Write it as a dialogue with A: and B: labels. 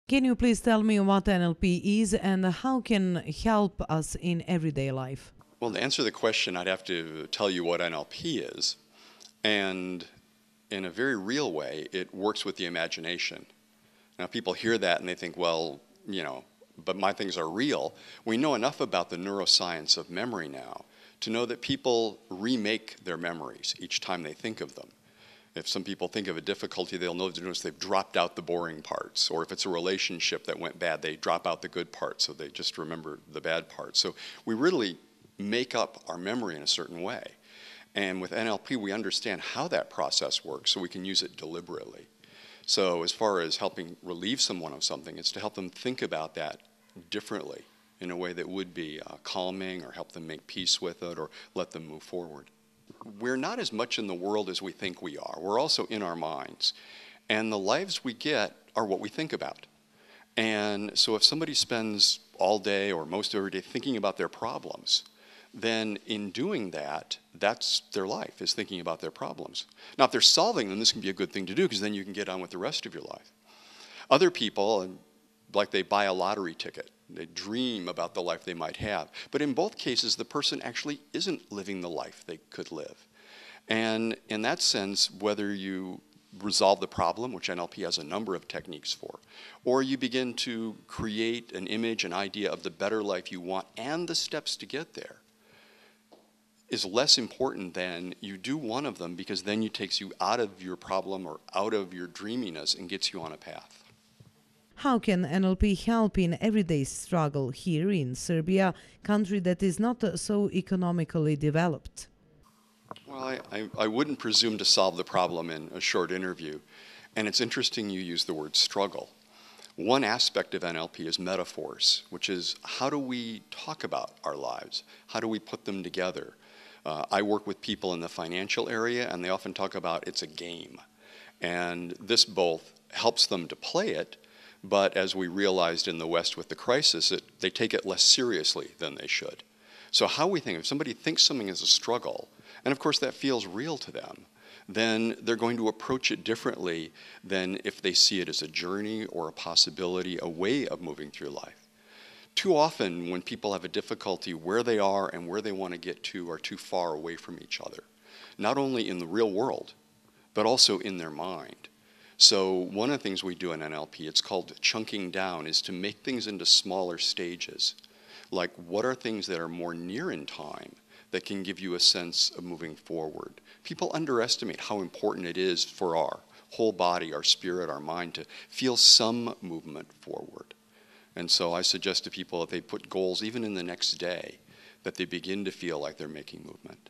A: Can you please tell me what NLP is and how can help us in everyday life?
B: Well, to answer the question, I'd have to tell you what NLP is. And in a very real way, it works with the imagination. Now, people hear that and they think, well, but my things are real. We know enough about the neuroscience of memory now to know that people remake their memories each time they think of them. If some people think of a difficulty, they'll notice they've dropped out the boring parts. Or if it's a relationship that went bad, they drop out the good parts, so they just remember the bad parts. So we really make up our memory in a certain way. And with NLP, we understand how that process works, so we can use it deliberately. So as far as helping relieve someone of something, it's to help them think about that differently in a way that would be calming or help them make peace with it or let them move forward. We're not as much in the world as we think we are. We're also in our minds. And the lives we get are what we think about. And so if somebody spends all day or most every day thinking about their problems, then in doing that, that's their life, is thinking about their problems. Now, if they're solving them, this can be a good thing to do because then you can get on with the rest of your life. Other people, like they buy a lottery ticket. They dream about the life they might have. But in both cases, the person actually isn't living the life they could live. And in that sense, whether you resolve the problem, which NLP has a number of techniques for, or you begin to create an image, an idea of the better life you want and the steps to get there, is less important than you do one of them because then it takes you out of your problem or out of your dreaminess and gets you on a path.
A: How can NLP help in everyday struggle here in Serbia, country that is not so economically developed?
B: Well, I wouldn't presume to solve the problem in a short interview. And it's interesting you use the word struggle. One aspect of NLP is metaphors, which is how do we talk about our lives? How do we put them together? I work with people in the financial area, and they often talk about it's a game. And this both helps them to play it, but as we realized in the West with the crisis, they take it less seriously than they should. So how we think, if somebody thinks something is a struggle, and of course that feels real to them, then they're going to approach it differently than if they see it as a journey or a possibility, a way of moving through life. Too often when people have a difficulty, where they are and where they want to get to are too far away from each other, not only in the real world, but also in their mind. So one of the things we do in NLP, it's called chunking down, is to make things into smaller stages. Like what are things that are more near in time that can give you a sense of moving forward? People underestimate how important it is for our whole body, our spirit, our mind to feel some movement forward. And so I suggest to people that they put goals even in the next day, that they begin to feel like they're making movement.